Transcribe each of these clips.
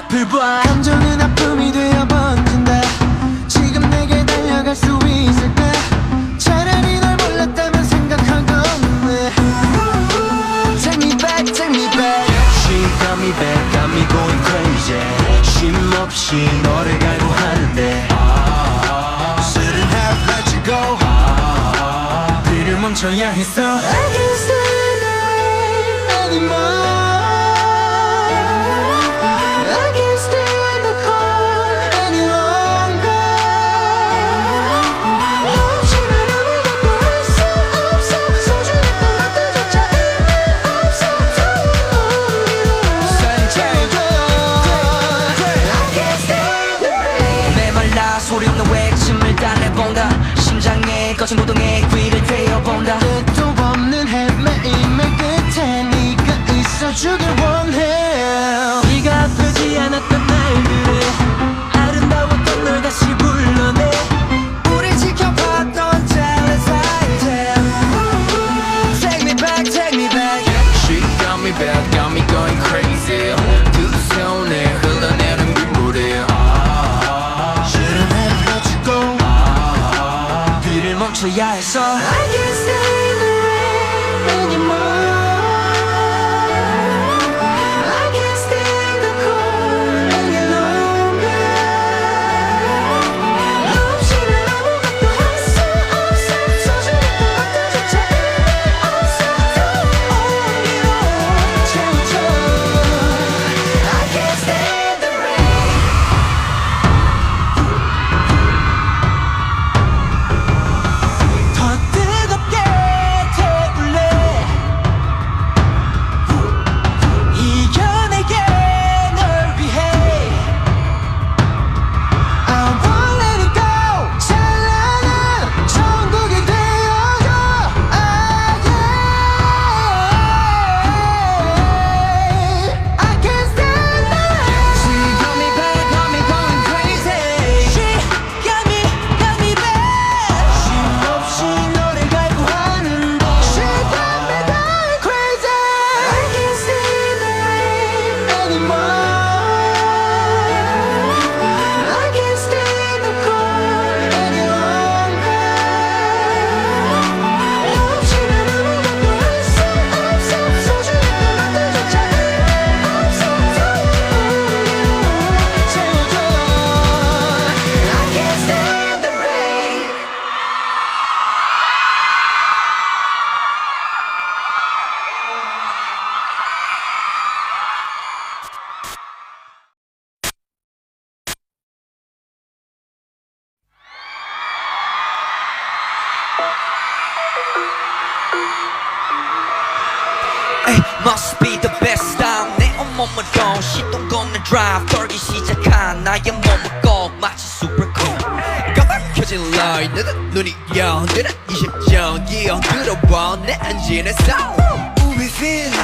앞을 봐. 감정은 아픔이 되어 번진다. 지금 내게 달려갈 수 있을까? 차라리 널 몰랐다면 생각하겠네. Take me back, take me back. She got me back, got me going crazy. 쉼없이 너를 갈구하는데 Shouldn't have let you go. 뒤를 멈춰야 했어. I can't stand the rain anymore. I can't stand the cold any longer. 없이는 아무것도 할 수 없어. 소중했던 것들조차 없어. 산책해. I can't stand the rain. 메말라 소리 없는 외침을 달래본다. 심장에 거친 고통에 귀를 대어본다. 끝도 없는 헤매임의 끝에 네가 있어주길 원해. 네가 아프지 않았던 날들에 아름다웠던 널 다시 불러내. 우리 지켜봤던 jealous item. Take me back, take me back. She got me back, got me going crazy. 두 손에 흘러내린 눈물이 Shouldn't have let you go. 뒤를 멈춰야 했어. I can't stand the rain anymore. I can't stand the cold any longer. 없이는 아무것도 할 수 없어. 소중했던 것들조차 없어. 온기로 채워줘. I can't stand the rain. 더 뜨겁게 태울래. 이겨내게 널 위해. I won't let it go. 찬란한 천국이 되어줘. I can't stand the rain. She got me back, got me going crazy. She got me back. 쉼없이 너를 갈구하는데 She got me going crazy. I can't stand the rain anymore. I can't stand the cold any longer. 없이는 아무것도 할 수 없어. 소중했던 것들조차 없어. 채워줘. I can't stand the rain. Ay, must be the best time. 내 온몸으로 시동 거는 drive 떨기 시작한 나의 몸을 꼭 마치 super cool. 까맣혀진 라인 내가 눈이 연들어 이 심정 기어들어와 내 안진에서 우리 feeling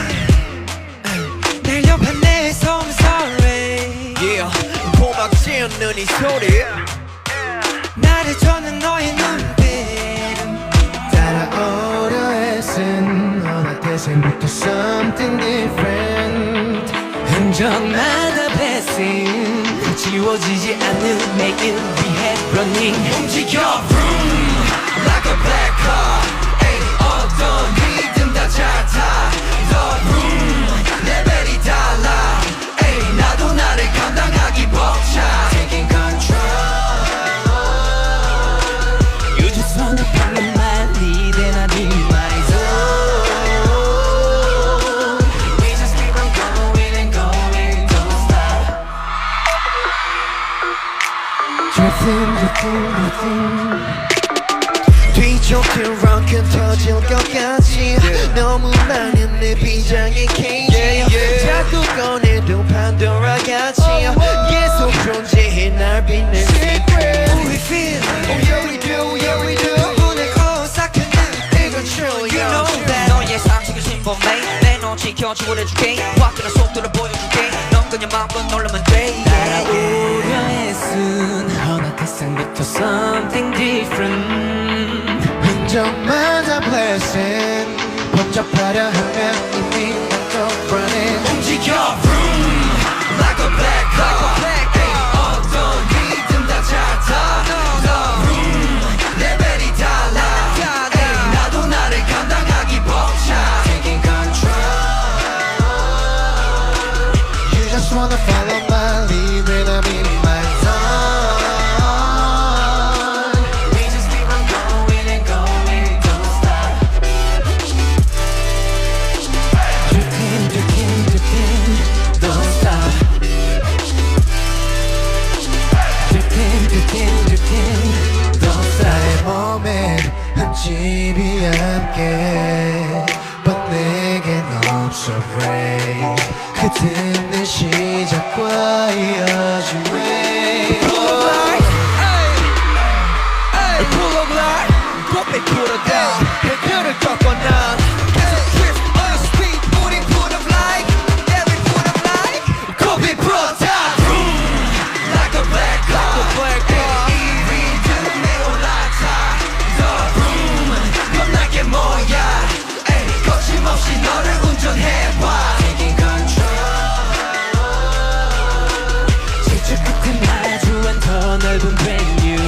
날 옆에 내 손 sorry. Yeah, 고막 지우는 이 소리 나를 쫓는 너의 눈빛 따라오려 애쓴 어느새부터 something different. 흔적마다 blessing 지워지지 않는 매일 위해 running. 움직여 vroom like a black car. 에이 어떤 리듬 다 잘 타. 더 vroom 레벨이 달라. 에이 나도 나를 감당하기 벅차. Taking control. You just wanna come in my lead and I be my zone. We just keep on going and going, don't stop. Drifting, drifting, drifting. 뒤쫓길 런큰 터질 것까지 너무 많은 내 비장의 케이지. 자꾸 꺼내도 판도라 같이 계속 존재해 날 빛낸 secret. We feel, oh yeah we do, yeah we do. 눈에 거삭한 이건 true, you know that. 너의 상식을 신범해 내 너 지켜주고 해줄게. 화끈한 속도를 보여줄게. 넌 그냥 마음껏 놀라면 돼. 따라오려 애쓴 허나 세상부터 something different. 흔적마다 blessing 범접하려 하면 이미 난 또 running. 움직여 vroom like a black car. just wanna follow my lead when I'm in my zone. We just keep on going and going, don't stop. Dripping, dripping, dripping, don't stop. Dripping, dripping, dripping, don't stop. 나의 몸엔 흠집이 함께 but 내겐 없어 break. 끝은 내 시작과 이어진 way. Pull up like, ay, pull up like, 곱게 put it down. 헤드를 꺾어 난 계속 drift on the speed. 우리 put up like, yeah we put up like, 곱게 put up down. Like a black car, 이리 내 올라타. The room, 겁나게 뭐야. 거침없이 너를 운전해봐. Taking control. 지쳐 끝에 마주한 더 넓은 venue.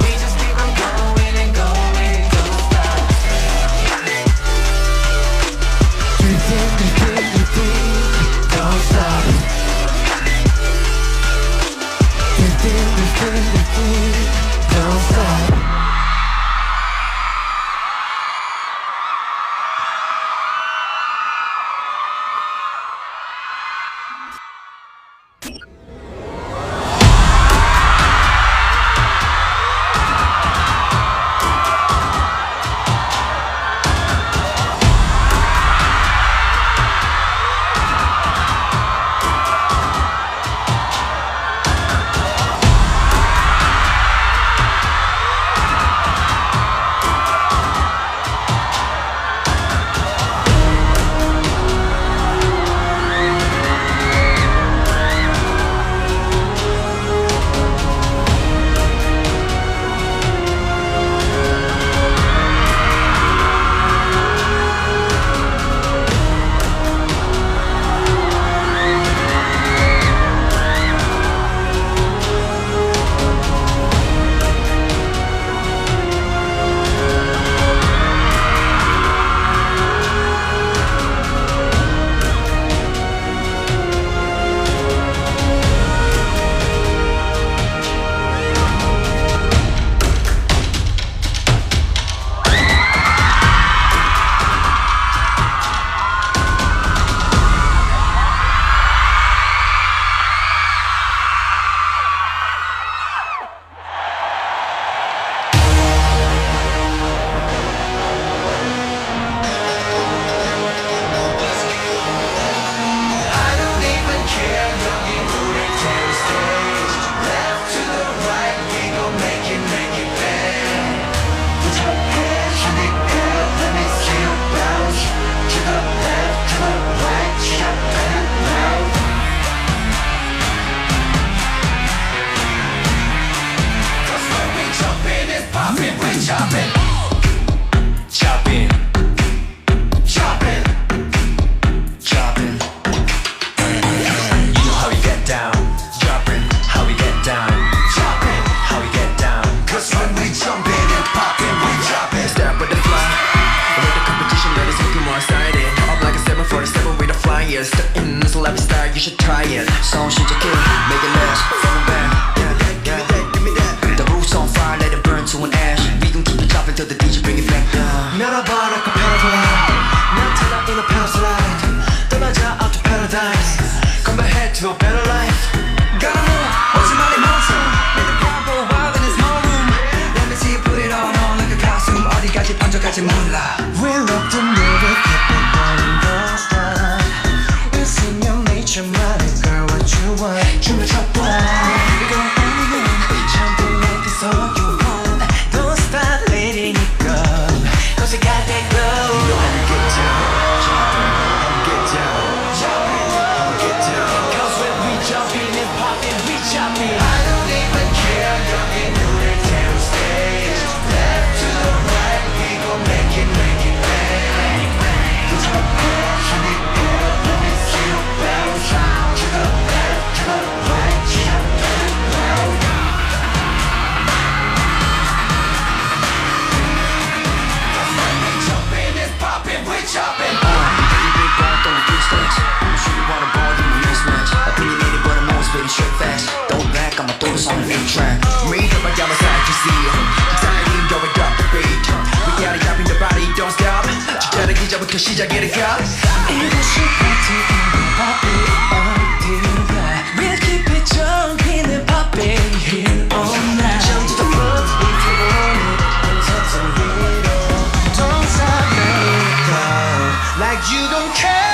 We just keep on going and going, don't stop. Drifting, drifting, drifting, don't stop. Drifting, drifting, drifting, don't stop. Jopping, jopping, jopping, jopping. You know how we get down. Dropping, how we get down. Jopping, how we get down. 'Cause when we jump in and poppin', we dropping. Step with the fly. With the competition, that is looking more exciting. Up like a 747 with a flyer. Step in, it's a lifestyle, you should try it. So 시작해, make it last. From the back, yeah, give me that. The roof's on fire, let it burn to an ash. Till the DJ bring it back down. Mirabar like a paraglide. 나타나 in a paraslide. 떠나자 out to paradise. Come back to a better life. Gotta move, 오지 말이 멈춰. Make the crowd go wild and there's more room. Let me see you put it on like a costume. 어디까지 번져갈지 몰라. We love to move it, keep it going, don't stop. It's in your nature, my girl, what you want. 춤을 춰봐. You go anywhere, jumping like this all you want. Don't stop letting it go, 'cause you got that glow. You know how to get down, jumping, how we get down, jumping, how we get down. 'Cause when we jump 시작이니까 이곳이 party 어디가 We'll keep it jumping and popping here all night Jump to the front if you want it set some hero Don't stop now Like you don't care